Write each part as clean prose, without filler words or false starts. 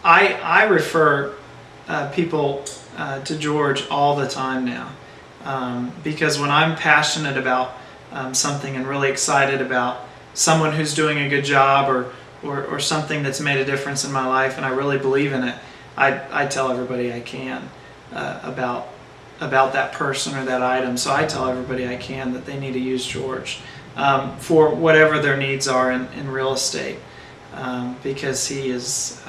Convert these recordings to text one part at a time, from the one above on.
I refer people to George all the time now, because when I'm passionate about something and really excited about someone who's doing a good job or something that's made a difference in my life and I really believe in it, I tell everybody I can about that person or that item. So I tell everybody I can that they need to use George for whatever their needs are in real estate, because he's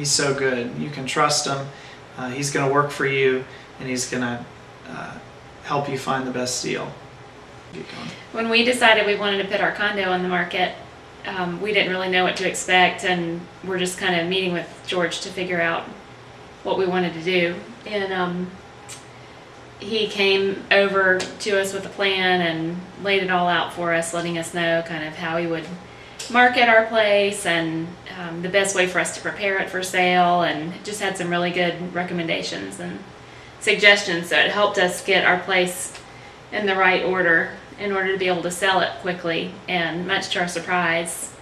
so good. You can trust him. He's going to work for you, and he's going to help you find the best deal. When we decided we wanted to put our condo on the market, we didn't really know what to expect, and we're just kind of meeting with George to figure out what we wanted to do. And he came over to us with a plan and laid it all out for us, letting us know kind of how he would market our place and the best way for us to prepare it for sale, and just had some really good recommendations and suggestions. So it helped us get our place in the right order in order to be able to sell it quickly, and much to our surprise,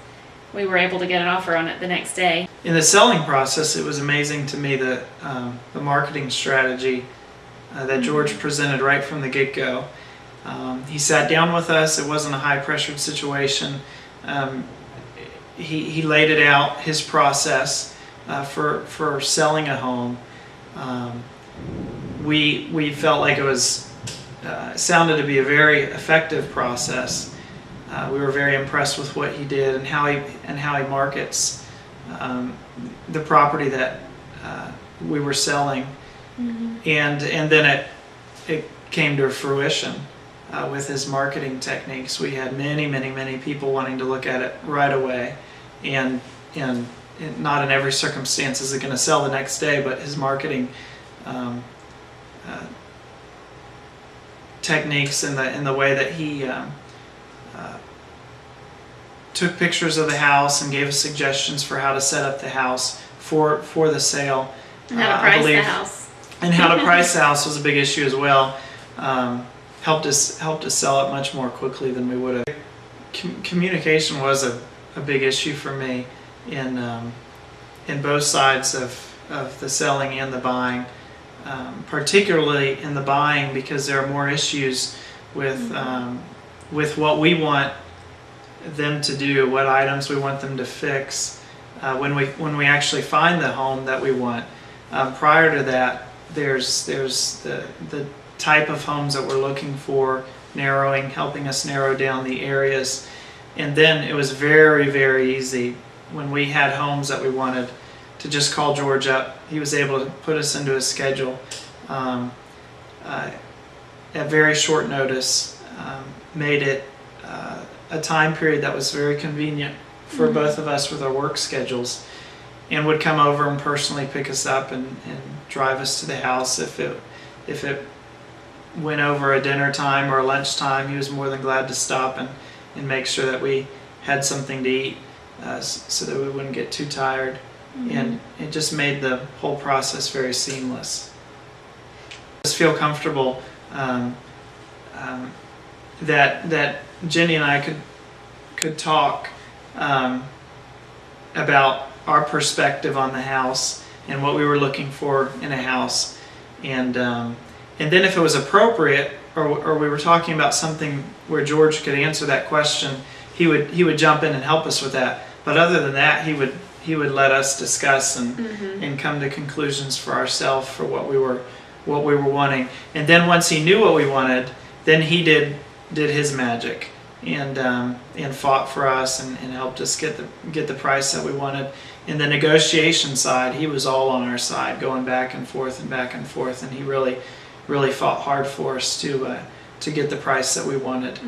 we were able to get an offer on it the next day. In the selling process, it was amazing to me the marketing strategy that George presented right from the get-go. He sat down with us. It wasn't a high-pressured situation. He laid it out, his process for selling a home. We felt like it was sounded to be a very effective process. We were very impressed with what he did and how he markets the property that we were selling. Mm-hmm. and then it came to fruition with his marketing techniques. We had many people wanting to look at it right away, and not in every circumstance is it going to sell the next day, but his marketing techniques in the way that he took pictures of the house and gave us suggestions for how to set up the house for the sale. And how to price the house. And how to price the house was a big issue as well. Helped us sell it much more quickly than we would have. Communication was a big issue for me in both sides of the selling and the buying. Particularly in the buying, because there are more issues with what we want them to do, what items we want them to fix when we actually find the home that we want. Prior to that, there's the type of homes that we're looking for, helping us narrow down the areas, and then it was very easy when we had homes that we wanted to just call George up. He was able to put us into his schedule at very short notice, made it a time period that was very convenient for both of us with our work schedules, and would come over and personally pick us up and drive us to the house. If it went over a dinner time or a lunch time, he was more than glad to stop and make sure that we had something to eat so that we wouldn't get too tired. And it just made the whole process very seamless. Just feel comfortable that Jenny and I could talk about our perspective on the house and what we were looking for in a house, and then if it was appropriate, or we were talking about something where George could answer that question, he would jump in and help us with that. But other than that, he would let us discuss and come to conclusions for ourselves for what we were wanting. And then once he knew what we wanted, then he did his magic and fought for us and helped us get the price that we wanted. In the negotiation side, he was all on our side, going back and forth, and he really fought hard for us to get the price that we wanted.